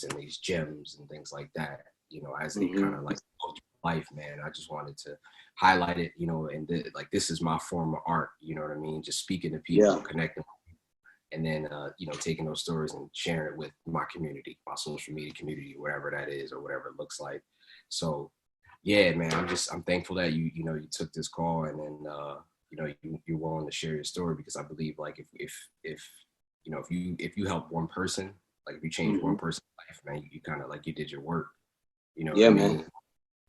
and these gems and things like that, you know, as they kind of like go through life, man. I just wanted to highlight it, you know, and like this is my form of art, you know what I mean? Just speaking to people, connecting, and then you know, taking those stories and sharing it with my community, my social media community, whatever that is or whatever it looks like. So yeah, man, I'm thankful that you know, you took this call, and then you know, you're willing to share your story, because I believe like if you know, if you help one person, like if you change one person's life, man, you kind of like you did your work, you know what I mean? Man.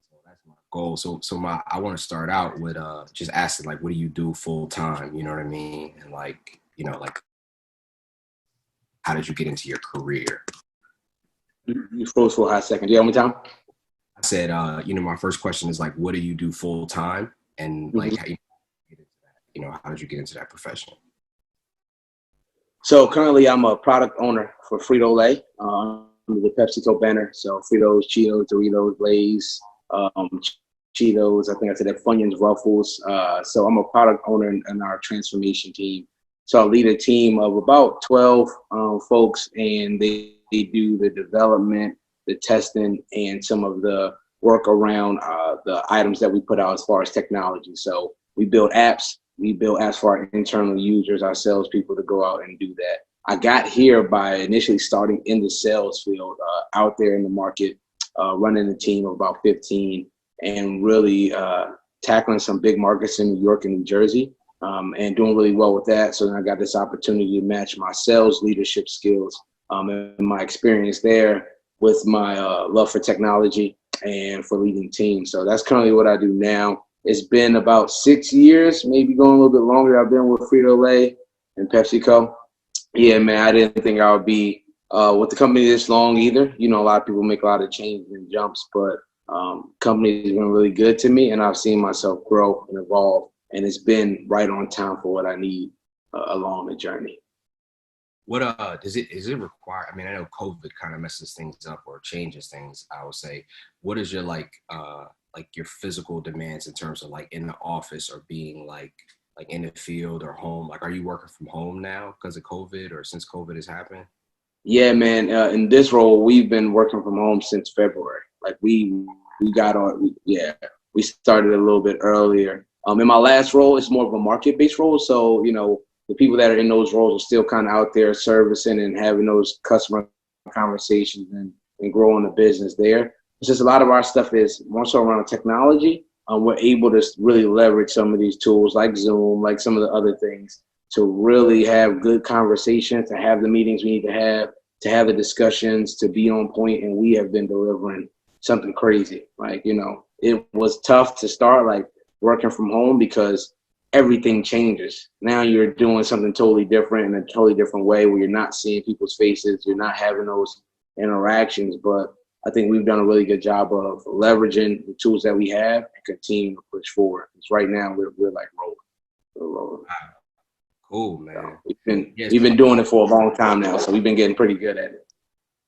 So that's my goal. So I want to start out with just asking, like, what do you do full time? You know what I mean? And like, you know, like, how did you get into your career? You froze for a hot second. Do you have me time? I said, you know, my first question is like, what do you do full time? And like, how you get into that? You know, how did you get into that profession? So currently, I'm a product owner for Frito-Lay under the PepsiCo banner. So Fritos, Cheetos, Doritos, Lay's, Cheetos. I think I said that Funyuns, Ruffles. So I'm a product owner in our transformation team. So I lead a team of about 12 folks, and they do the development, the testing, and some of the work around the items that we put out as far as technology. So we build apps. We build apps for our internal users, our salespeople, to go out and do that. I got here by initially starting in the sales field, out there in the market, running a team of about 15, and really tackling some big markets in New York and New Jersey, and doing really well with that. So then I got this opportunity to match my sales leadership skills and my experience there with my love for technology and for leading teams. So that's currently what I do now. It's been about 6 years, maybe going a little bit longer. I've been with Frito-Lay and PepsiCo. Yeah, man, I didn't think I would be with the company this long either. You know, a lot of people make a lot of changes and jumps, but company has been really good to me, and I've seen myself grow and evolve, and it's been right on time for what I need along the journey. What is it require? I mean, I know COVID kind of messes things up or changes things, I would say. What is your like your physical demands in terms of like in the office or being like in the field or home? Like, are you working from home now because of COVID or since COVID has happened? Yeah, man. In this role, we've been working from home since February. Like we got on. Yeah, we started a little bit earlier. In my last role, it's more of a market-based role. So you know, the people that are in those roles are still kind of out there servicing and having those customer conversations and growing the business there. It's just a lot of our stuff is more so around technology. We're able to really leverage some of these tools like Zoom, like some of the other things, to really have good conversations, to have the meetings we need to have the discussions, to be on point, and we have been delivering something crazy. Like, you know, it was tough to start like working from home because everything changes. Now you're doing something totally different in a totally different way where you're not seeing people's faces, you're not having those interactions. But I think we've done a really good job of leveraging the tools that we have and continue to push forward. Because right now we're like rolling. We're rolling. Wow, cool, So man. Yes. we've been doing it for a long time now, so we've been getting pretty good at it.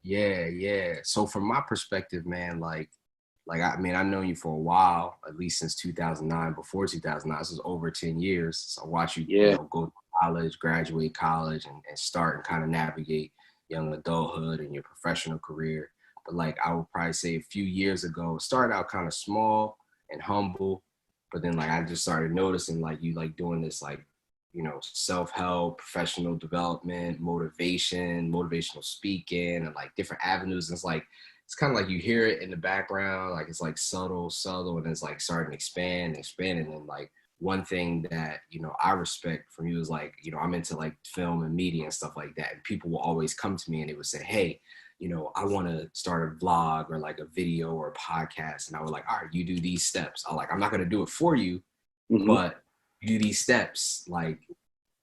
Yeah, yeah. So from my perspective, man, like I mean, I've known you for a while, at least since 2009. Before 2009, this is over 10 years. So I watch you, you Yeah. know, go to college, graduate college, and start and kind of navigate young adulthood and your professional career. But like I would probably say a few years ago, it started out kind of small and humble, but then like I just started noticing like you like doing this like, you know, self-help, professional development, motivation, motivational speaking, and like different avenues. And it's kind of like you hear it in the background, like it's like subtle, and it's like starting to expand. And then like one thing that, you know, I respect from you is like, you know, I'm into like film and media and stuff like that. And people will always come to me and they would say, hey, you know, I want to start a vlog or like a video or a podcast. And I was like, all right, you do these steps. I'm not going to do it for you, Mm-hmm. but you do these steps, like,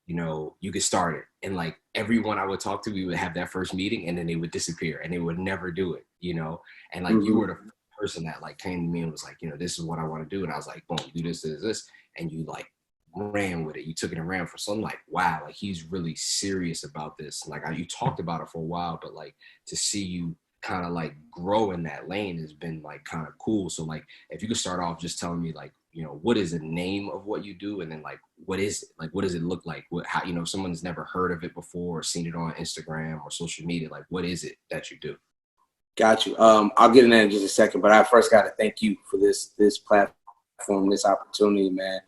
you know, you get started. And like everyone I would talk to, we would have that first meeting and then they would disappear and they would never do it, you know? And like you Mm-hmm. were the person that like came to me and was like, you know, this is what I want to do. And I was like, boom, do this. And you like ran with it. You took it and ran for something like, wow, like he's really serious about this. Like you talked about it for a while, but like to see you kind of like grow in that lane has been like kind of cool. So like if you could start off just telling me like, you know, what is the name of what you do, and then like what is it? Like what does it look like? How, you know, if someone's never heard of it before or seen it on Instagram or social media, like what is it that you do? Got you. I'll get in there in just a second, but I first got to thank you for this platform, this opportunity, man.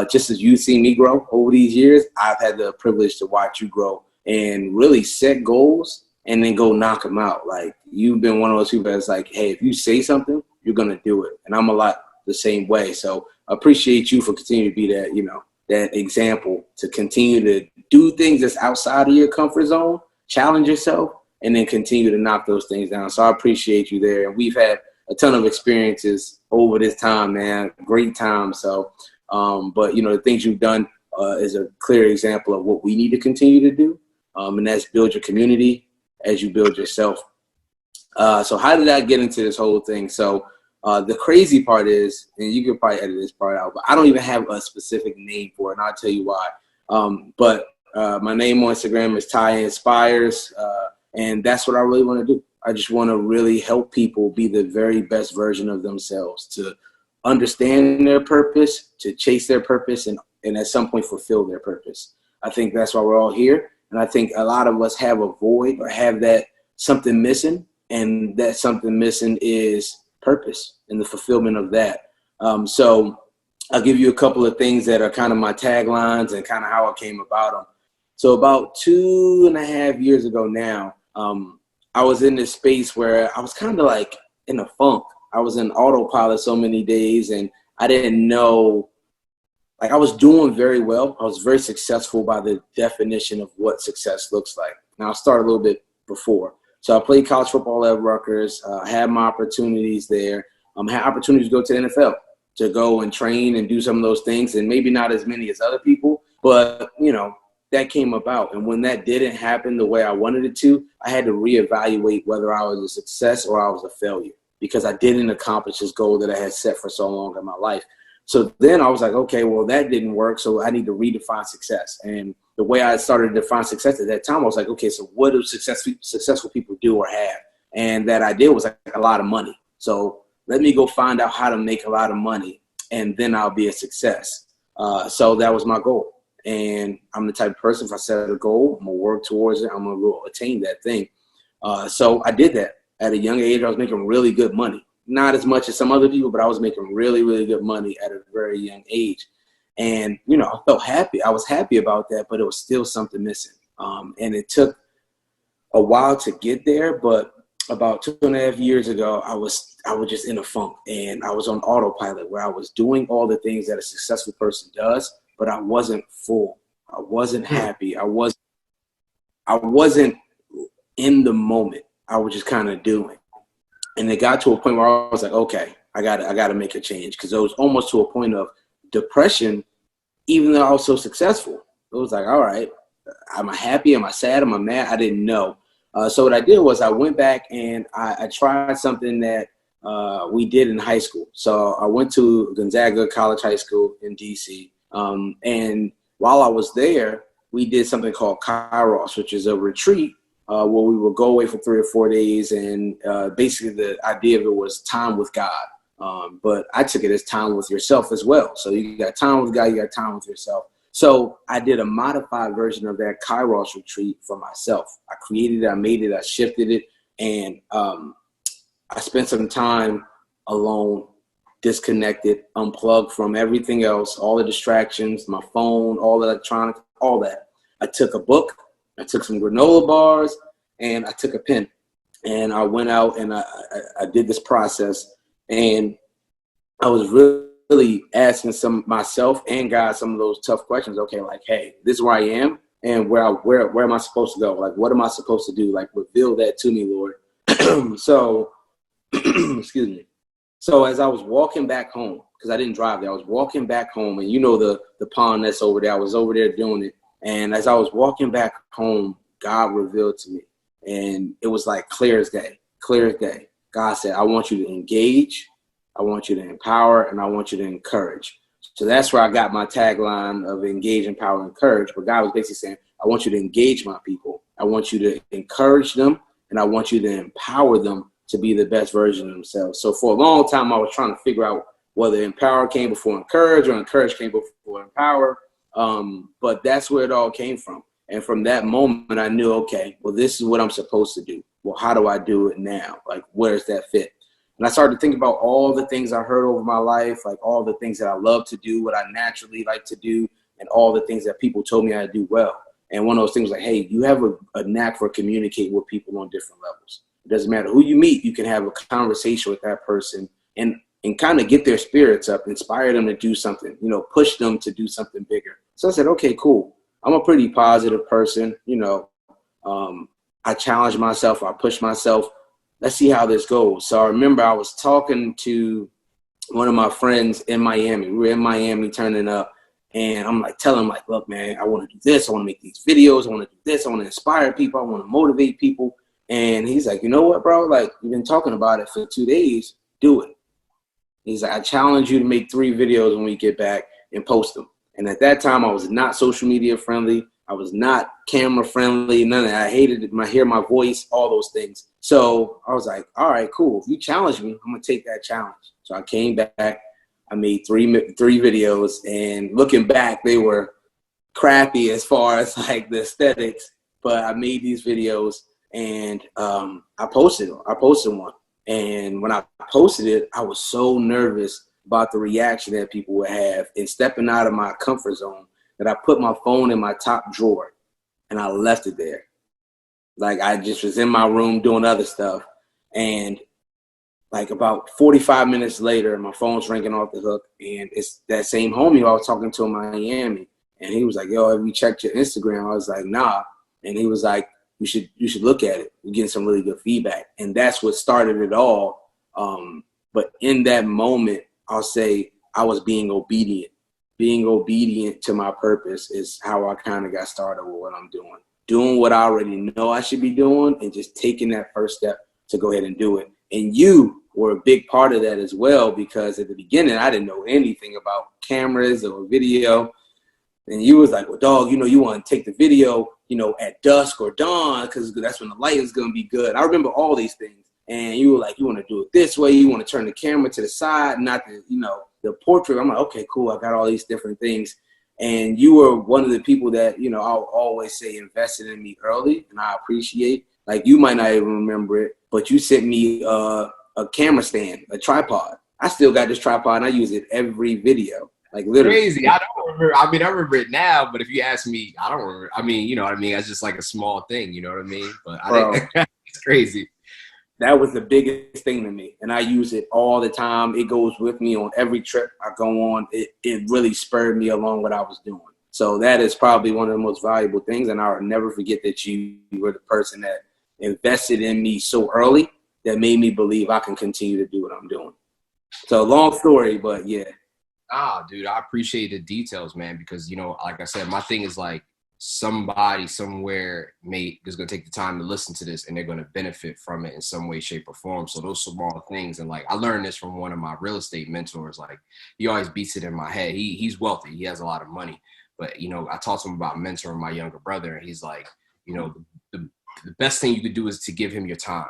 Just as you've seen me grow over these years, I've had the privilege to watch you grow and really set goals and then go knock them out. Like, you've been one of those people that's like, hey, if you say something, you're gonna do it, and I'm a lot the same way. So I appreciate you for continuing to be that, that example to continue to do things that's outside of your comfort zone, challenge yourself, and then continue to knock those things down. So I appreciate you there. And we've had a ton of experiences over this time, man. Great time. So, but the things you've done is a clear example of what we need to continue to do. And that's build your community as you build yourself. So how did I get into this whole thing? So the crazy part is, and you can probably edit this part out, but I don't even have a specific name for it, and I'll tell you why. But my name on Instagram is Ty Inspires, and that's what I really want to do. I just want to really help people be the very best version of themselves, to understand their purpose, to chase their purpose, and at some point fulfill their purpose. I think that's why we're all here. And I think a lot of us have a void or have that something missing, and that something missing is purpose and the fulfillment of that. So I'll give you a couple of things that are kind of my taglines and kind of how I came about them. So about 2.5 years ago now, I was in this space where I was kind of like in a funk. I was in autopilot so many days, and I didn't know, like, I was doing very well. I was very successful by the definition of what success looks like. Now, I'll start a little bit before. So I played college football at Rutgers, had my opportunities there, had opportunities to go to the NFL, to go and train and do some of those things, and maybe not as many as other people, but, that came about. And when that didn't happen the way I wanted it to, I had to reevaluate whether I was a success or I was a failure, because I didn't accomplish this goal that I had set for so long in my life. So then I was like, okay, well, that didn't work, so I need to redefine success. And the way I started to define success at that time, I was like, okay, so what do successful people do or have? And that idea was like a lot of money. So let me go find out how to make a lot of money, and then I'll be a success. So that was my goal. And I'm the type of person, if I set a goal, I'm going to work towards it. I'm going to go attain that thing. So I did that. At a young age, I was making really good money. Not as much as some other people, but I was making really, really good money at a very young age. And, I felt happy. I was happy about that, but it was still something missing. And it took a while to get there, but about 2.5 years ago, I was just in a funk, and I was on autopilot, where I was doing all the things that a successful person does, but I wasn't full. I wasn't happy. I wasn't in the moment. I was just kind of doing. And it got to a point where I was like, okay, I gotta make a change, because it was almost to a point of depression, even though I was so successful. It was like, all right, am I happy? Am I sad? Am I mad? I didn't know. So what I did was I went back and I tried something that we did in high school. So I went to Gonzaga College High School in D.C. And while I was there, we did something called Kairos, which is a retreat where we would go away for 3 or 4 days. And basically the idea of it was time with God. But I took it as time with yourself as well. So you got time with God, you got time with yourself. So I did a modified version of that Kairos retreat for myself. I created it, I made it, I shifted it, and I spent some time alone, disconnected, unplugged from everything else, all the distractions, my phone, all the electronics, all that. I took a book, I took some granola bars, and I took a pen. And I went out and I did this process, and I was really asking myself and God some of those tough questions. Okay, like, hey, this is where I am, and where am I supposed to go? Like, what am I supposed to do? Like, reveal that to me, Lord. So, excuse me. So as I was walking back home, because I didn't drive there, I was walking back home, and the pond that's over there, I was over there doing it. And as I was walking back home, God revealed to me, and it was like clear as day. God said, I want you to engage, I want you to empower, and I want you to encourage. So that's where I got my tagline of engage, empower, encourage. But God was basically saying, I want you to engage my people. I want you to encourage them, and I want you to empower them to be the best version of themselves. So for a long time, I was trying to figure out whether empower came before encourage or encourage came before empower. But that's where it all came from. And from that moment, I knew, okay, well, this is what I'm supposed to do. well, how do I do it now? Like, where's that fit? And I started to think about all the things I heard over my life, like all the things that I love to do, what I naturally like to do, and all the things that people told me I do well. And one of those things like, hey, you have a knack for communicating with people on different levels. It doesn't matter who you meet, you can have a conversation with that person and kind of get their spirits up, inspire them to do something, you know, push them to do something bigger. So I said, okay, cool. I'm a pretty positive person, you know. I challenge myself, I push myself. Let's see how this goes. So I remember I was talking to one of my friends in Miami. We were in Miami turning up, and I'm like telling him, like, look, man, I want to do this. I want to make these videos. I want to do this. I want to inspire people. I want to motivate people. And he's like, you know what, bro? Like, you've been talking about it for 2 days. Do it. He's like, I challenge you to make 3 videos when we get back and post them. And at that time, I was not social media friendly. I was not camera friendly. None of that. I hated it. Hear my voice, all those things. So I was like, all right, cool. If you challenge me, I'm going to take that challenge. So I came back. I made three videos. And looking back, they were crappy as far as like the aesthetics. But I made these videos and I posted them. I posted one. And when I posted it, I was so nervous about the reaction that people would have and stepping out of my comfort zone that I put my phone in my top drawer and I left it there. Like I just was in my room doing other stuff. And like about 45 minutes later, my phone's ringing off the hook. And it's that same homie I was talking to in Miami. And he was like, yo, have you checked your Instagram? I was like, nah. And he was like, you should look at it. You're getting some really good feedback. And that's what started it all. But in that moment, I'll say I was being obedient. Being obedient to my purpose is how I kind of got started with what I'm doing. Doing what I already know I should be doing and just taking that first step to go ahead and do it. And you were a big part of that as well, because at the beginning, I didn't know anything about cameras or video. And you was like, well, dog, you know, you want to take the video, you know, at dusk or dawn because that's when the light is going to be good. I remember all these things. And you were like, you want to do it this way. You want to turn the camera to the side, not the, you know, the portrait. I'm like, okay, cool. I got all these different things. And you were one of the people that, you know, I'll always say invested in me early, and I appreciate. Like, you might not even remember it, but you sent me a camera stand, a tripod. I still got this tripod, and I use it every video. Like, literally. Crazy. I don't remember. I mean, I remember it now, but if you ask me, I don't remember. I mean, you know what I mean? It's just like a small thing, you know what I mean? But it's crazy. That was the biggest thing to me. And I use it all the time. It goes with me on every trip I go on. It really spurred me along what I was doing. So that is probably one of the most valuable things. And I'll never forget that you were the person that invested in me so early that made me believe I can continue to do what I'm doing. So long story, but yeah. Dude, I appreciate the details, man, because, you know, like I said, my thing is like somebody somewhere is going to take the time to listen to this and they're going to benefit from it in some way, shape, or form. So those small things. And like, I learned this from one of my real estate mentors. Like, he always beats it in my head. He's wealthy. He has a lot of money. But, you know, I talked to him about mentoring my younger brother, and he's like, you know, the best thing you could do is to give him your time.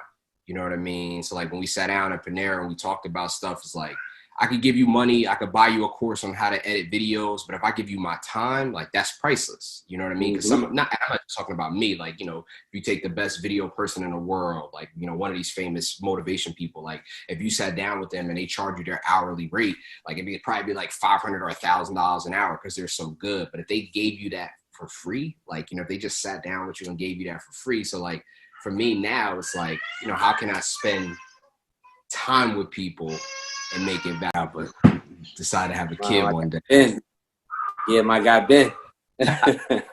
You know what I mean? So like when we sat down at Panera and we talked about stuff, it's like, I could give you money, I could buy you a course on how to edit videos, but if I give you my time, like, that's priceless. You know what I mean? Because I'm not just talking about me. Like, you know, if you take the best video person in the world, like, you know, one of these famous motivation people, like, if you sat down with them and they charge you their hourly rate, like, it'd probably be like $500 or $1,000 an hour because they're so good. But if they gave you that for free, like, you know, if they just sat down with you and gave you that for free. So like, for me now, it's like, you know, how can I spend time with people and make it valuable? Decide to have a kid one day. Ben. Yeah, my guy Ben. Put the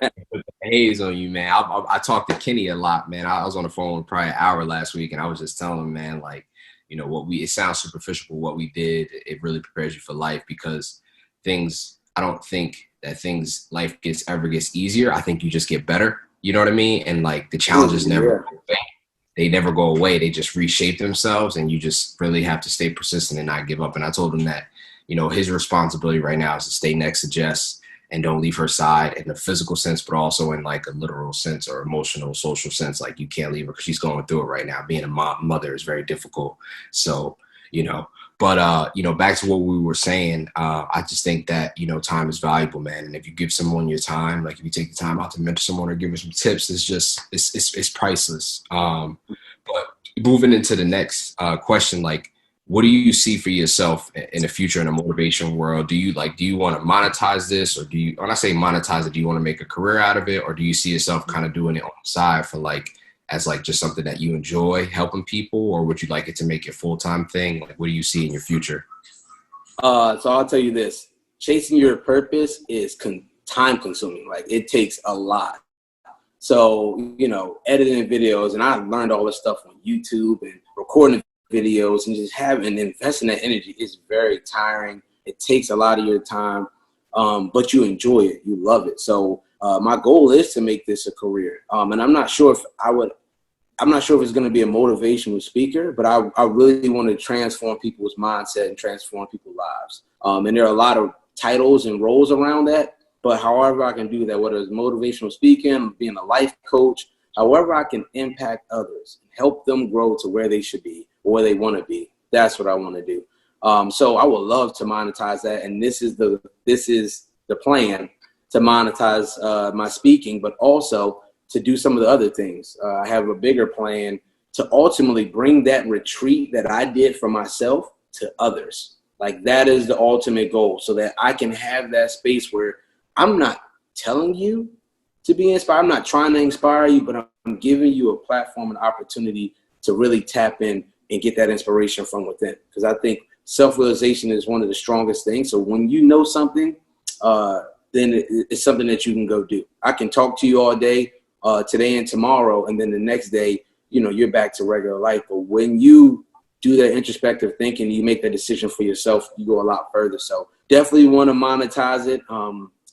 haze on you, man. I talked to Kenny a lot, man. I was on the phone probably an hour last week, and I was just telling him, man, like, you know, it sounds superficial, but what we did, it really prepares you for life, because I don't think that life ever gets easier. I think you just get better. You know what I mean? And like, the challenges they never go away. They just reshape themselves, and you just really have to stay persistent and not give up. And I told him that, you know, his responsibility right now is to stay next to Jess and don't leave her side in the physical sense, but also in like a literal sense or emotional, social sense. Like, you can't leave her because she's going through it right now. Being a mother is very difficult. So, you know, But you know, back to what we were saying, I just think that, you know, time is valuable, man. And if you give someone your time, like if you take the time out to mentor someone or give them some tips, it's just it's priceless. But moving into the next question, like, what do you see for yourself in the future in a motivation world? Do you want to monetize this, or when I say monetize it, do you want to make a career out of it, or do you see yourself kind of doing it on the side for as just something that you enjoy, helping people, or would you like it to make your full-time thing? Like, what do you see in your future? So I'll tell you this: chasing your purpose is time consuming. Like, it takes a lot. So, you know, editing videos, and I learned all this stuff on YouTube and recording videos, and just having investing that energy is very tiring. It takes a lot of your time, but you enjoy it, you love it. So my goal is to make this a career, and I'm not sure if it's going to be a motivational speaker, but I really want to transform people's mindset and transform people's lives. And there are a lot of titles and roles around that, but however I can do that, whether it's motivational speaking, being a life coach, however I can impact others, help them grow to where they should be or where they want to be, that's what I want to do. So I would love to monetize that, and this is the plan, to monetize my speaking, but also to do some of the other things. I have a bigger plan to ultimately bring that retreat that I did for myself to others. Like, that is the ultimate goal, so that I can have that space where I'm not telling you to be inspired. I'm not trying to inspire you, but I'm giving you a platform and opportunity to really tap in and get that inspiration from within. Because I think self-realization is one of the strongest things. So when you know something, then it's something that you can go do. I can talk to you all day, today and tomorrow, and then the next day, you know, you're back to regular life. But when you do that introspective thinking, you make that decision for yourself, you go a lot further. So definitely want to monetize it.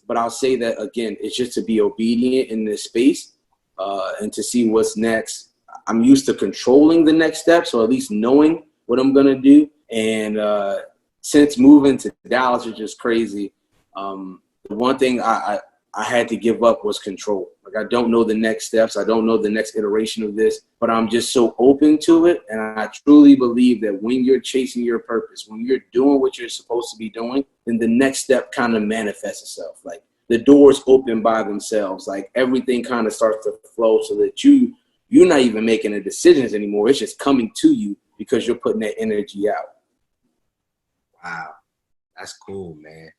But I'll say that, again, it's just to be obedient in this space, and to see what's next. I'm used to controlling the next steps, or at least knowing what I'm going to do. And since moving to Dallas, which is crazy, the one thing I had to give up was control. Like, I don't know the next steps. I don't know the next iteration of this, but I'm just so open to it. And I truly believe that when you're chasing your purpose, when you're doing what you're supposed to be doing, then the next step kind of manifests itself. Like, the doors open by themselves. Like, everything kind of starts to flow, so that you're not even making the decisions anymore. It's just coming to you because you're putting that energy out. Wow, that's cool, man.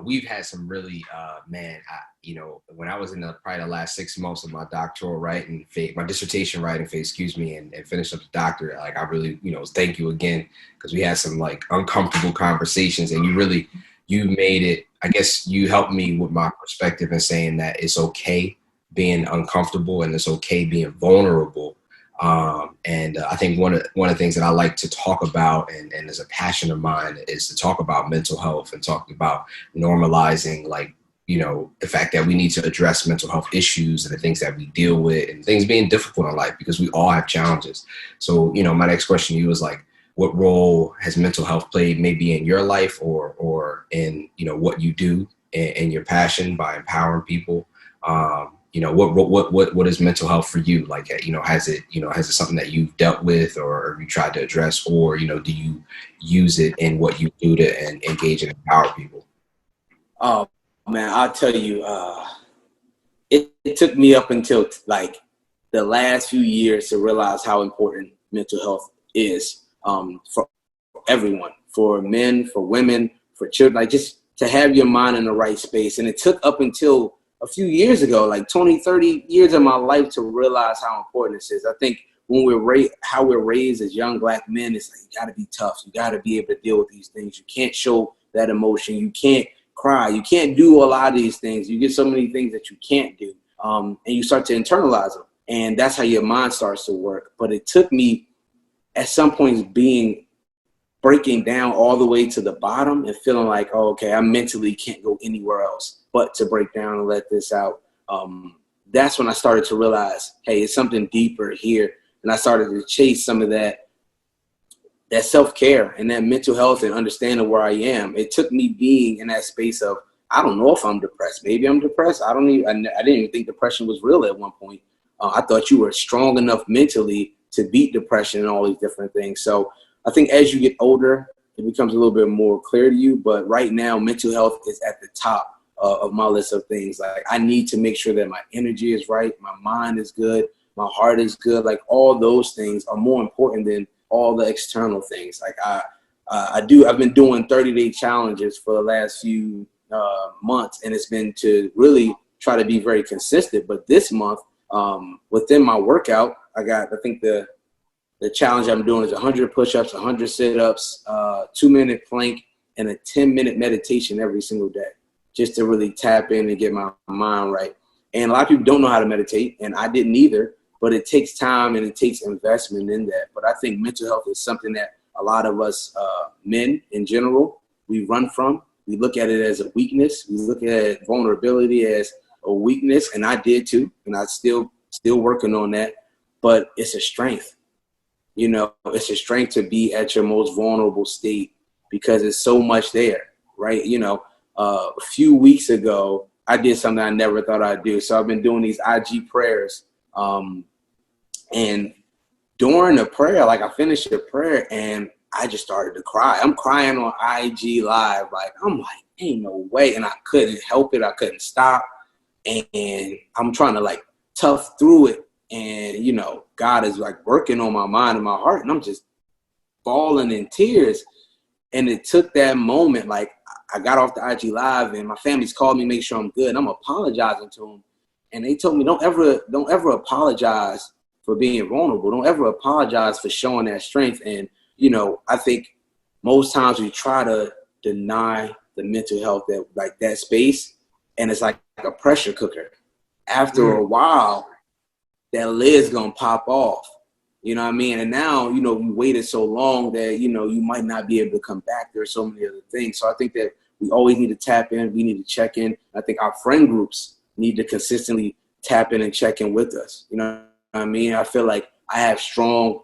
We've had some really, you know, when I was in probably the last 6 months of my doctoral writing phase, my dissertation writing phase, and finished up the doctorate, like, I really, you know, thank you again, because we had some like uncomfortable conversations, and you made it, I guess you helped me with my perspective in saying that it's okay being uncomfortable and it's okay being vulnerable. And I think one of the things that I like to talk about, and is a passion of mine, is to talk about mental health and talk about normalizing, like, you know, the fact that we need to address mental health issues and the things that we deal with and things being difficult in life, because we all have challenges. So, you know, my next question to you is like, what role has mental health played maybe in your life or in, you know, what you do and your passion by empowering people? You know, what is mental health for you? Like, you know, has it something that you've dealt with or you tried to address, or, you know, do you use it in what you do to engage and empower people? Oh, man, I'll tell you, it took me up until like the last few years to realize how important mental health is, for everyone, for men, for women, for children, like, just to have your mind in the right space. And it took up until a few years ago, like 20, 30 years of my life, to realize how important this is. I think when how we're raised as young Black men, it's like, you got to be tough. You got to be able to deal with these things. You can't show that emotion. You can't cry. You can't do a lot of these things. You get so many things that you can't do. And you start to internalize them. And that's how your mind starts to work. But it took me at some points breaking down all the way to the bottom and feeling like, oh, okay, I mentally can't go anywhere else but to break down and let this out. That's when I started to realize, hey, it's something deeper here. And I started to chase some of that self-care and that mental health and understanding where I am. It took me being in that space of, I don't know if I'm depressed. Maybe I'm depressed. I didn't even think depression was real at one point. I thought you were strong enough mentally to beat depression and all these different things. So I think as you get older, it becomes a little bit more clear to you. But right now, mental health is at the top of my list of things. Like, I need to make sure that my energy is right, my mind is good, my heart is good. Like, all those things are more important than all the external things. Like, I've been doing 30-day challenges for the last few months, and it's been to really try to be very consistent. But this month, within my workout, I think the challenge I'm doing is 100 push-ups, 100 sit-ups, 2-minute plank, and a 10-minute meditation every single day, just to really tap in and get my mind right. And a lot of people don't know how to meditate, and I didn't either, but it takes time and it takes investment in that. But I think mental health is something that a lot of us men in general, we run from. We look at it as a weakness. We look at vulnerability as a weakness, and I did too, and I still working on that. But it's a strength. You know, it's a strength to be at your most vulnerable state because there's so much there, right? You know, a few weeks ago, I did something I never thought I'd do. So I've been doing these IG prayers. And during the prayer, like, I finished the prayer and I just started to cry. I'm crying on IG Live. Like, I'm like, ain't no way. And I couldn't help it. I couldn't stop. And I'm trying to, like, tough through it. And, you know, God is, like, working on my mind and my heart. And I'm just bawling in tears. And it took that moment. Like, I got off the IG Live and my family's called me, make sure I'm good. I'm apologizing to them. And they told me, don't ever apologize for being vulnerable. Don't ever apologize for showing that strength. And, you know, I think most times we try to deny the mental health that space, and it's like a pressure cooker. After a while, that lid's gonna pop off. You know what I mean? And now, you know, we waited so long that, you know, you might not be able to come back. There's so many other things. So I think that we always need to tap in. We need to check in. I think our friend groups need to consistently tap in and check in with us. You know what I mean? I feel like I have strong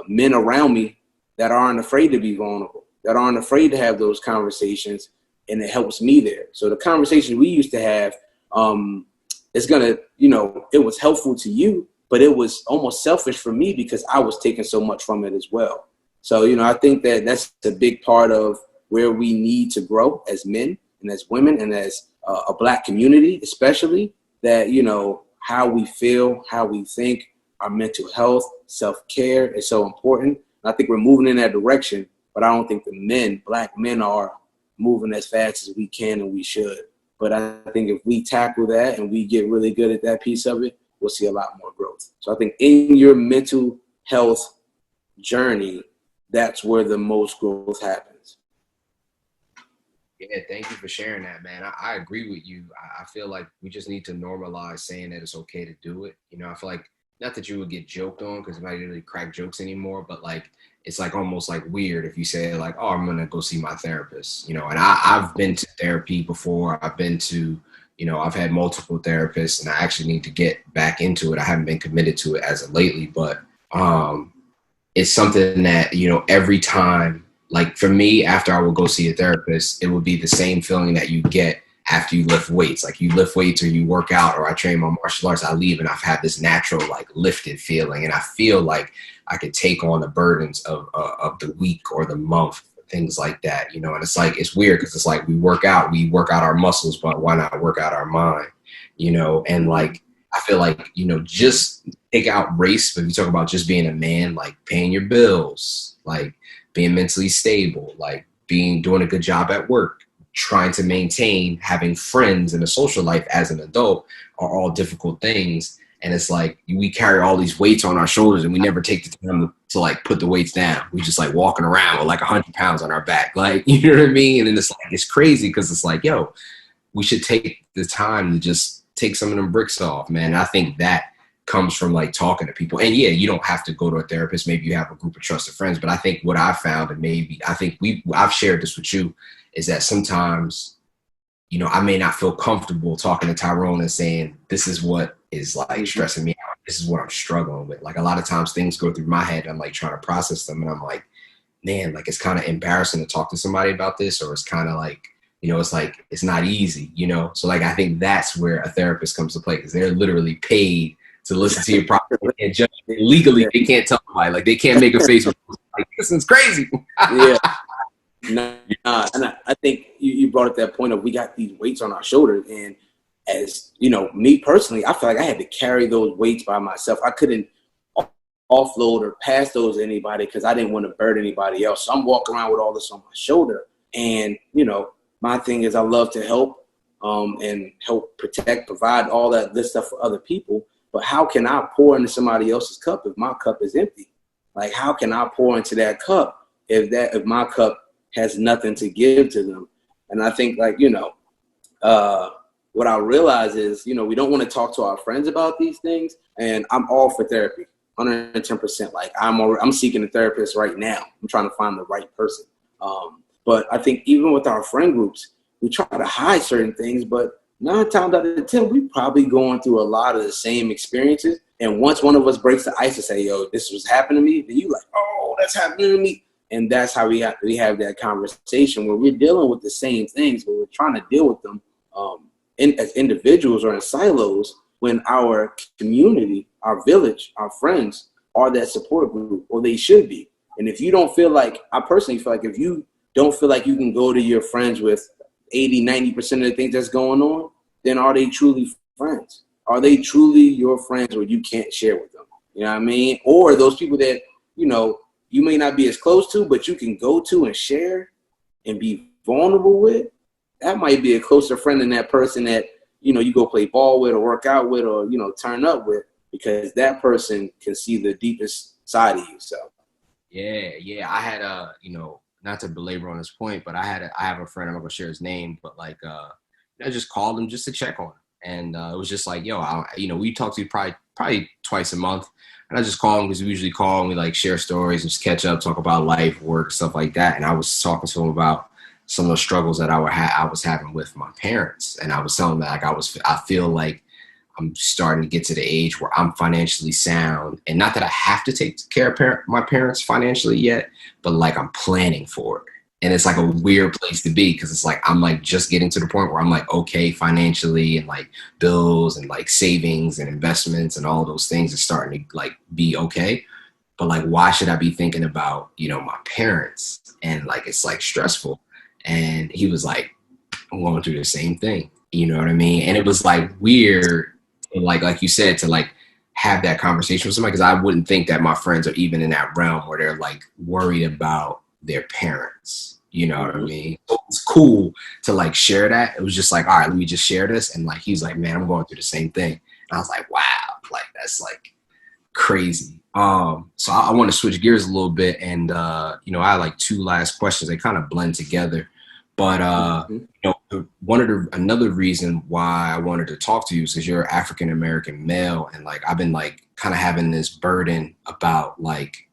men around me that aren't afraid to be vulnerable, that aren't afraid to have those conversations, and it helps me there. So the conversations we used to have, it's gonna, you know, it was helpful to you, but it was almost selfish for me because I was taking so much from it as well. So, you know, I think that that's a big part of where we need to grow as men and as women and as a Black community, especially, that, you know, how we feel, how we think, our mental health, self-care is so important. And I think we're moving in that direction, but I don't think Black men are moving as fast as we can and we should. But I think if we tackle that and we get really good at that piece of it, we'll see a lot more growth. So I think in your mental health journey, that's where the most growth happens. Yeah, thank you for sharing that, man. I agree with you. I feel like we just need to normalize saying that it's okay to do it. You know, I feel like, not that you would get joked on because nobody really crack jokes anymore, but like, it's like almost like weird if you say like, oh, I'm going to go see my therapist, you know, and I've been to therapy before. I've been to, you know, I've had multiple therapists and I actually need to get back into it. I haven't been committed to it as of lately, but it's something that, you know, every time, like for me, after I would go see a therapist, it would be the same feeling that you get after you lift weights. Like you lift weights or you work out or I train my martial arts, I leave and I've had this natural like lifted feeling. And I feel like I could take on the burdens of the week or the month, things like that, you know? And it's like, it's weird because it's like we work out our muscles, but why not work out our mind, you know? And like, I feel like, you know, just take out race, but if you talk about just being a man, like paying your bills, like being mentally stable, like doing a good job at work, trying to maintain having friends and a social life as an adult are all difficult things. And it's like we carry all these weights on our shoulders and we never take the time to like put the weights down. We just like walking around with like 100 pounds on our back. Like, you know what I mean? And then it's like, it's crazy because it's like, yo, we should take the time to just take some of them bricks off, man. And I think that comes from like talking to people. And yeah, you don't have to go to a therapist. Maybe you have a group of trusted friends, but I think what I've found, and maybe I think I've shared this with you, is that sometimes, you know, I may not feel comfortable talking to Tyrone and saying, this is what is like stressing me out. This is what I'm struggling with. Like a lot of times things go through my head. I'm like trying to process them. And I'm like, man, like it's kind of embarrassing to talk to somebody about this, or it's kind of like, you know, it's like, it's not easy, you know? So like, I think that's where a therapist comes to play because they're literally paid to listen to your problem and judge legally. They can't tell somebody, like they can't make a face with like, this is crazy. Yeah. Nah, and I think you brought up that point of we got these weights on our shoulders, and as you know, me personally, I feel like I had to carry those weights by myself. I couldn't offload or pass those to anybody because I didn't want to burden anybody else. So I'm walking around with all this on my shoulder, and you know, my thing is I love to help and help protect, provide all that this stuff for other people. But how can I pour into somebody else's cup if my cup is empty? Like, how can I pour into that cup if my cup has nothing to give to them? And I think, like, you know, what I realize is, you know, we don't want to talk to our friends about these things. And I'm all for therapy, 110%. Like, I'm seeking a therapist right now. I'm trying to find the right person. But I think even with our friend groups, we try to hide certain things, but 9 times out of 10, we probably going through a lot of the same experiences. And once one of us breaks the ice and say, yo, this was happening to me, then you like, oh, that's happening to me. And that's how we have that conversation where we're dealing with the same things, but we're trying to deal with them as individuals or in silos, when our community, our village, our friends are that support group, or they should be. And if you don't feel like, I personally feel like if you don't feel like you can go to your friends with 80, 90% of the things that's going on, then are they truly friends? Are they truly your friends where you can't share with them? You know what I mean? Or those people that, you know, you may not be as close to, but you can go to and share and be vulnerable with, that might be a closer friend than that person that, you know, you go play ball with or work out with or, you know, turn up with, because that person can see the deepest side of you. So, Yeah. I had you know, not to belabor on this point, but I have a friend, I'm not gonna share his name, but like, I just called him just to check on him. And it was just like, yo, you know, we talk to probably twice a month. And I just call him because we usually call and we like share stories and just catch up, talk about life, work, stuff like that. And I was talking to him about some of the struggles that I was having with my parents. And I was telling him that like I feel like I'm starting to get to the age where I'm financially sound, and not that I have to take care of my parents financially yet, but like I'm planning for it. And it's like a weird place to be, because it's like I'm like just getting to the point where I'm like okay financially, and like bills and like savings and investments and all those things are starting to like be okay. But like, why should I be thinking about, you know, my parents? And like, it's like stressful. And he was like, I'm going through the same thing. You know what I mean? And it was like weird, like you said, to like have that conversation with somebody, because I wouldn't think that my friends are even in that realm where they're like worried about their parents. You know what I mean? So it's cool to like share that. It was just like, all right, let me just share this. And like, he's like, man, I'm going through the same thing. And I was like, wow, like that's like crazy. So I want to switch gears a little bit, and you know, I had like 2 last questions. They kind of blend together. But you know, another reason why I wanted to talk to you is because you're African American male, and like I've been like kind of having this burden about like,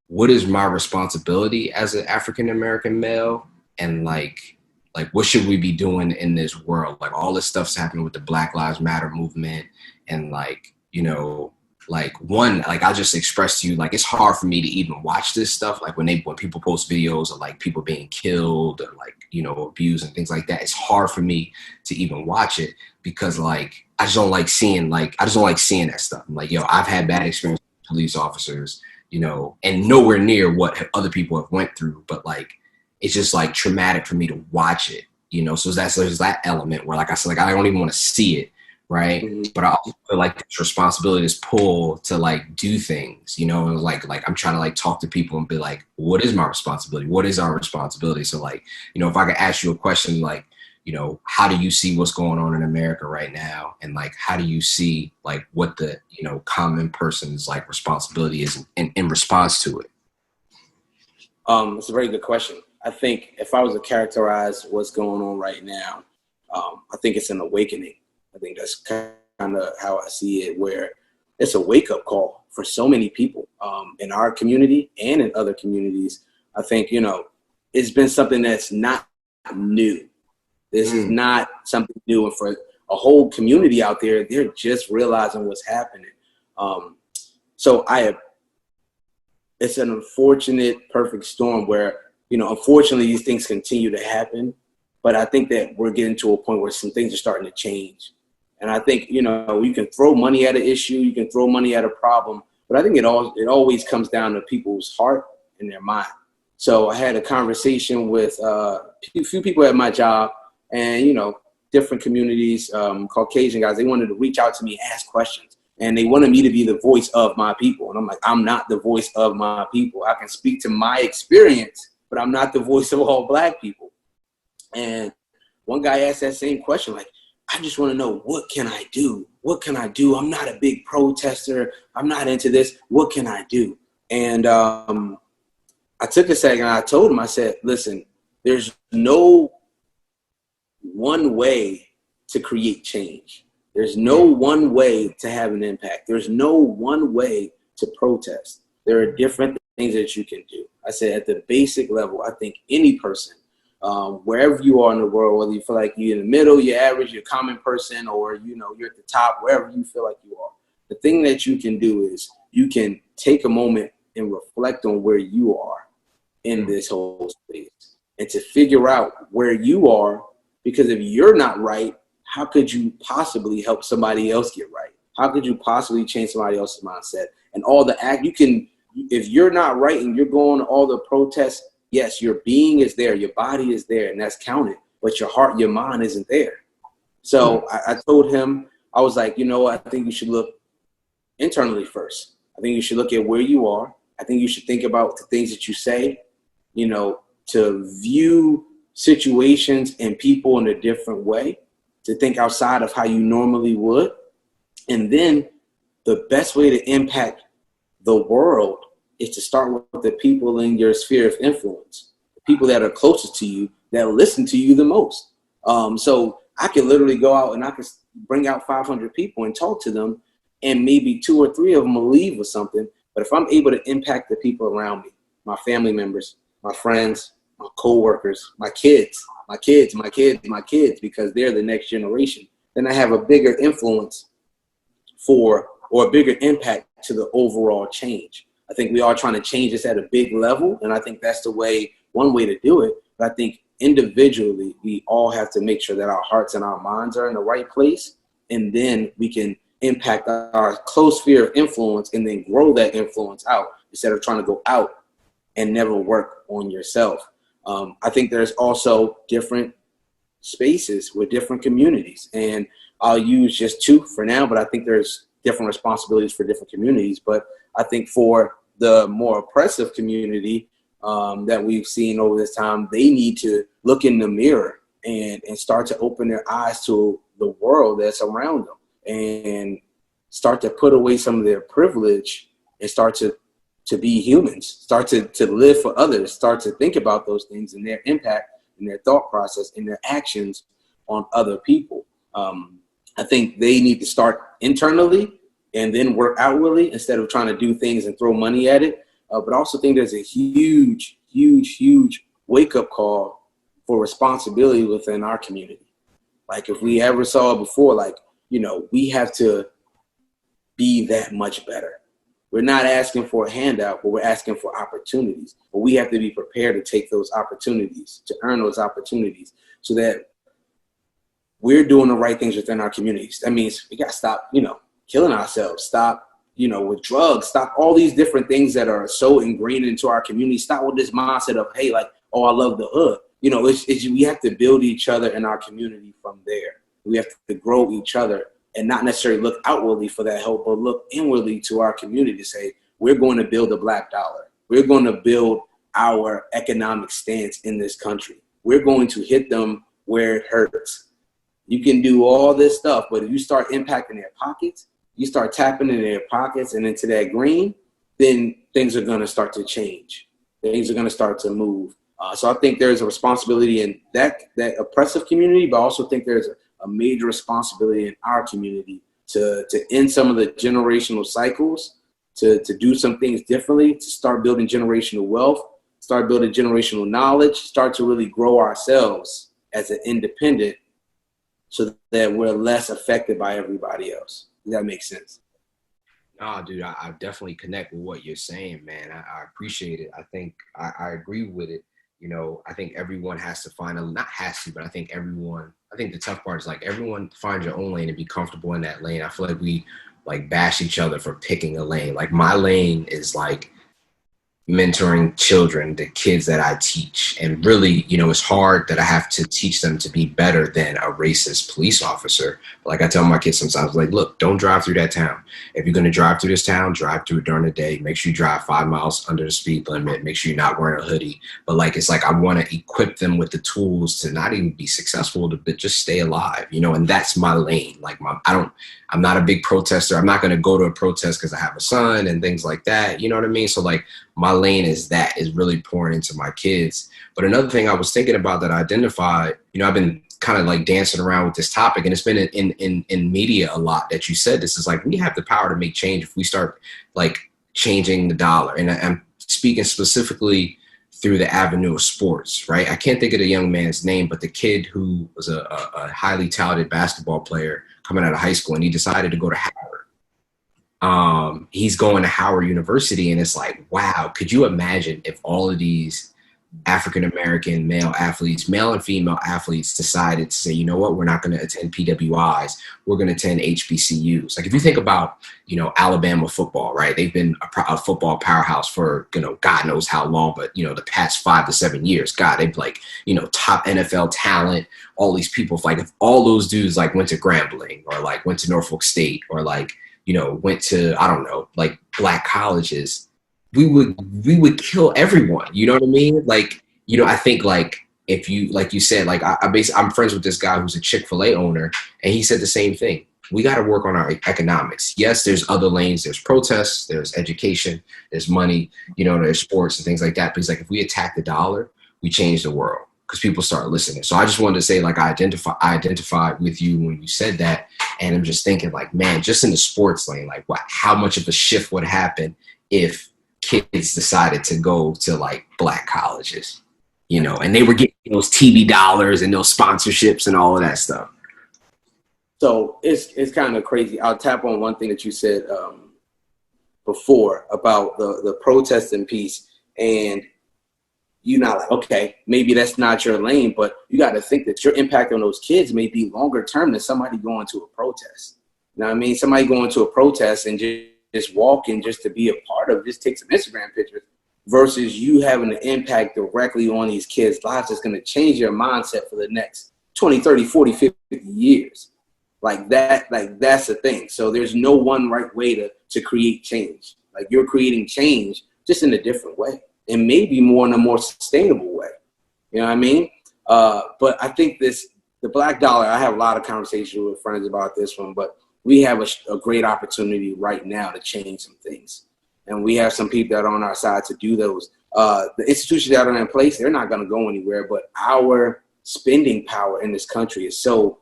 what is my responsibility as an African American male, and like what should we be doing in this world? Like all this stuff's happening with the Black Lives Matter movement, and like, you know, like one, like I just expressed to you, like it's hard for me to even watch this stuff. Like when people post videos of like people being killed or like, you know, abused and things like that, it's hard for me to even watch it, because like I just don't like seeing that stuff. I'm like, yo, I've had bad experiences with police officers, you know, and nowhere near what other people have went through, but like it's just like traumatic for me to watch it, you know. So there's that element where, like I said, like I don't even want to see it. Right. But I also feel like this responsibility, this pull to like do things, you know, and like I'm trying to like talk to people and be like, what is my responsibility? What is our responsibility? So like, you know, if I could ask you a question, like, you know, how do you see what's going on in America right now? And like, how do you see like what the, you know, common person's like responsibility is in response to it? It's a very good question. I think if I was to characterize what's going on right now, I think it's an awakening. I think that's kind of how I see it, where it's a wake-up call for so many people in our community and in other communities. I think, you know, it's been something that's not new. This is not something new. And for a whole community out there, they're just realizing what's happening. So it's an unfortunate perfect storm where, you know, unfortunately these things continue to happen. But I think that we're getting to a point where some things are starting to change. And I think, you know, you can throw money at an issue, you can throw money at a problem, but I think it always comes down to people's heart and their mind. So I had a conversation with a few people at my job, and, you know, different communities, Caucasian guys. They wanted to reach out to me, ask questions, and they wanted me to be the voice of my people. And I'm like, I'm not the voice of my people. I can speak to my experience, but I'm not the voice of all Black people. And one guy asked that same question, like, I just want to know, what can I do? What can I do? I'm not a big protester. I'm not into this. What can I do? And I took a second. I told him, I said, listen, there's no one way to create change. There's no one way to have an impact. There's no one way to protest. There are different things that you can do. I said, at the basic level, I think any person, wherever you are in the world, whether you feel like you're in the middle, you're average, you're a common person, or, you know, you're at the top, wherever you feel like you are, the thing that you can do is you can take a moment and reflect on where you are in this whole space, and to figure out where you are, because if you're not right, how could you possibly help somebody else get right? How could you possibly change somebody else's mindset? And all the act you can, if you're not right and you're going to all the protests, yes, your being is there, your body is there, and that's counted, but your heart, your mind isn't there. So I told him, I was like, you know what, I think you should look internally first. I think you should look at where you are. I think you should think about the things that you say, you know, to view situations and people in a different way, to think outside of how you normally would. And then the best way to impact the world is to start with the people in your sphere of influence, the people that are closest to you, that listen to you the most. So I could literally go out and I could bring out 500 people and talk to them, and maybe 2 or 3 of them will leave with something. But if I'm able to impact the people around me, my family members, my friends, my coworkers, my kids, because they're the next generation, then I have a bigger influence or a bigger impact to the overall change. I think we are trying to change this at a big level, and I think that's one way to do it. But I think individually, we all have to make sure that our hearts and our minds are in the right place, and then we can impact our close sphere of influence and then grow that influence out instead of trying to go out and never work on yourself. I think there's also different spaces with different communities, and I'll use just 2 for now, but I think there's different responsibilities for different communities. But I think for the more oppressive community that we've seen over this time, they need to look in the mirror and start to open their eyes to the world that's around them, and start to put away some of their privilege and start to be humans, start to live for others, start to think about those things and their impact and their thought process and their actions on other people. I think they need to start internally and then work outwardly instead of trying to do things and throw money at it. But I also think there's a huge wake-up call for responsibility within our community. Like, if we ever saw it before, like, you know, we have to be that much better. We're not asking for a handout, but we're asking for opportunities. But we have to be prepared to take those opportunities, to earn those opportunities, so that we're doing the right things within our communities. That means we got to stop, you know, killing ourselves, stop, you know, with drugs, stop all these different things that are so ingrained into our community. Stop with this mindset of, hey, like, oh, I love the hood. You know, we have to build each other in our community from there. We have to grow each other and not necessarily look outwardly for that help, but look inwardly to our community to say, we're going to build a Black dollar. We're going to build our economic stance in this country. We're going to hit them where it hurts. You can do all this stuff, but if you start impacting their pockets, you start tapping into their pockets and into that green, then things are going to start to change. Things are going to start to move. So I think there's a responsibility in that oppressive community, but I also think there's a major responsibility in our community to end some of the generational cycles, to do some things differently, to start building generational wealth, start building generational knowledge, start to really grow ourselves as an independent so that we're less affected by everybody else. Does that make sense? Oh, dude, I definitely connect with what you're saying, man. I appreciate it. I think I agree with it. You know, I think everyone has to find not has to, but I think the tough part is, like, everyone find your own lane and be comfortable in that lane. I feel like we, like, bash each other for picking a lane. Like, my lane is, like, mentoring children, the kids that I teach. And really, you know, it's hard that I have to teach them to be better than a racist police officer. Like I tell my kids sometimes, like, look, don't drive through that town. If you're going to drive through this town, drive through it during the day. Make sure you drive 5 miles under the speed limit. Make sure you're not wearing a hoodie. But like, it's like I want to equip them with the tools to not even be successful, but just stay alive, you know, and that's my lane. Like I'm not a big protester. I'm not going to go to a protest because I have a son and things like that. You know what I mean? So like my lane is really pouring into my kids. But another thing I was thinking about that I identified, you know, I've been kind of like dancing around with this topic, and it's been in media a lot that you said this is like, we have the power to make change if we start like changing the dollar. And I'm speaking specifically through the avenue of sports, right? I can't think of the young man's name, but the kid who was a highly talented basketball player coming out of high school, and he decided to go to Howard. He's going to Howard University, and it's like, wow, could you imagine if all of these African-American male athletes, male and female athletes decided to say, you know what, we're not going to attend PWIs, we're going to attend HBCUs. Like if you think about, you know, Alabama football, right? They've been a football powerhouse for, you know, God knows how long, but, you know, the past 5 to 7 years, God, they've like, you know, top NFL talent, all these people, like if all those dudes like went to Grambling or like went to Norfolk State or like, you know, went to, I don't know, like black colleges, we would kill everyone. You know what I mean? Like, you know, I think like if you, like you said, like I'm friends with this guy who's a Chick-fil-A owner, and he said the same thing. We got to work on our economics. Yes, there's other lanes. There's protests, there's education, there's money, you know, there's sports and things like that. But he's like, if we attack the dollar, we change the world because people start listening. So I just wanted to say, like, I identified with you when you said that. And I'm just thinking like, man, just in the sports lane, like what, how much of a shift would happen if kids decided to go to like black colleges, you know, and they were getting those TV dollars and those sponsorships and all of that stuff. So it's kind of crazy. I'll tap on one thing that you said before about the protesting piece, and you're not like, okay, maybe that's not your lane, but you got to think that your impact on those kids may be longer term than somebody going to a protest. You know what I mean? Somebody going to a protest and just walking just to be a part of, just take some Instagram pictures, versus you having an impact directly on these kids' lives that's going to change their mindset for the next 20, 30, 40, 50 years. Like that's the thing. So there's no one right way to create change. Like you're creating change just in a different way, and maybe more in a more sustainable way. You know what I mean? But I think the black dollar, I have a lot of conversations with friends about this one, but we have a great opportunity right now to change some things. And we have some people that are on our side to do those. The institutions that are in place, they're not going to go anywhere, but our spending power in this country is so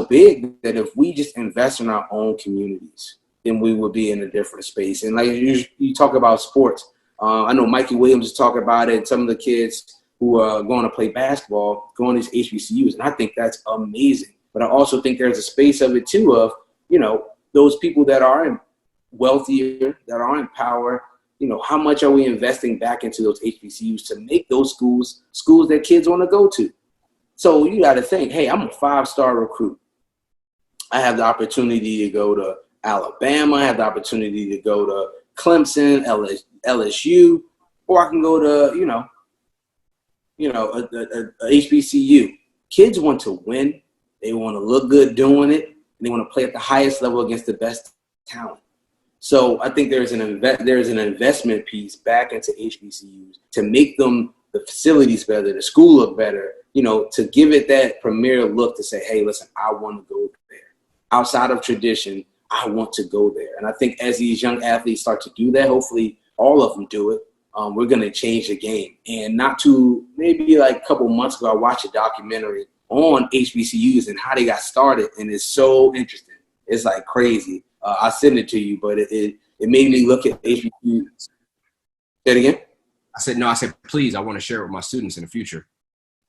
big that if we just invest in our own communities, then we will be in a different space. And like you talk about sports, I know Mikey Williams is talking about it, and some of the kids who are going to play basketball, going to these HBCUs, and I think that's amazing. But I also think there's a space of it too of, you know, those people that are wealthier, that are in power, you know, how much are we investing back into those HBCUs to make those schools that kids want to go to? So you got to think, hey, I'm a 5-star recruit. I have the opportunity to go to Alabama. I have the opportunity to go to Clemson, LSU, or I can go to, a HBCU. Kids want to win. They want to look good doing it. And they want to play at the highest level against the best talent. So I think there's an investment piece back into HBCUs to make them the facilities better, the school look better, you know, to give it that premier look to say, hey, listen, I want to go there. Outside of tradition, I want to go there. And I think as these young athletes start to do that, hopefully all of them do it, we're going to change the game. And maybe like a couple months ago, I watched a documentary on HBCUs and how they got started. And it's so interesting. It's like crazy. I'll send it to you, but it made me look at HBCUs. Say it again? I said, please, I want to share it with my students in the future.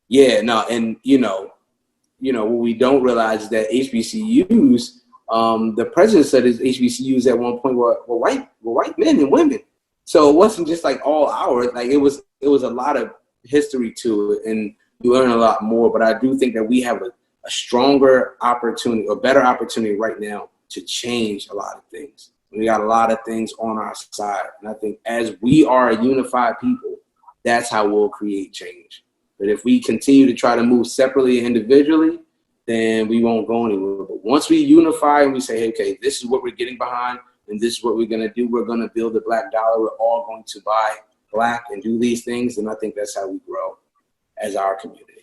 Yeah, no, and what we don't realize is that HBCUs, the president said his HBCUs at one point were white men and women. So it wasn't just like all ours. Like it was a lot of history to it, and you learn a lot more. But I do think that we have a stronger opportunity, a better opportunity right now to change a lot of things. We got a lot of things on our side. And I think as we are a unified people, that's how we'll create change. But if we continue to try to move separately and individually, then we won't go anywhere. But once we unify and we say, hey, okay, this is what we're getting behind and this is what we're going to do. We're going to build the Black dollar. We're all going to buy Black and do these things. And I think that's how we grow as our community.